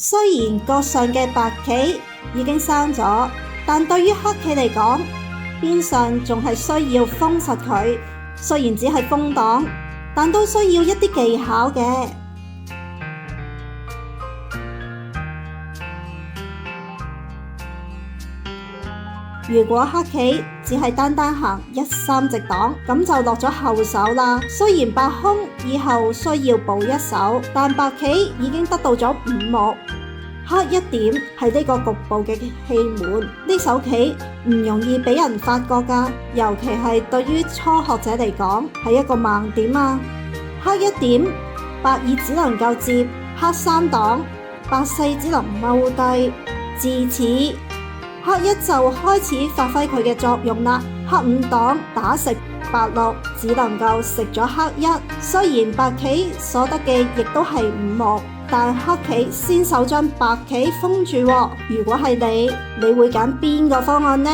雖然角上嘅白棋已經生咗，但對於黑棋嚟講，邊上仲係需要封實佢。雖然只係封擋，但都需要一啲技巧嘅。如果黑棋只係單單行1-3直擋，咁就落咗後手啦。雖然白空以後需要補一手，但白棋已經得到咗5目。黑一點係呢個局部嘅氣門，呢手棋唔容易俾人發覺㗎，尤其係對於初學者嚟講係一個盲點啊。黑一點，白二只能夠接，黑3擋，白4只能踎低。自此，黑一就開始發揮佢嘅作用啦。黑5擋打食白6，只能夠食咗黑1。雖然白棋所得嘅亦都係5目，但黑棋先手將白棋封住喎。如果係你會揀邊個方案呢？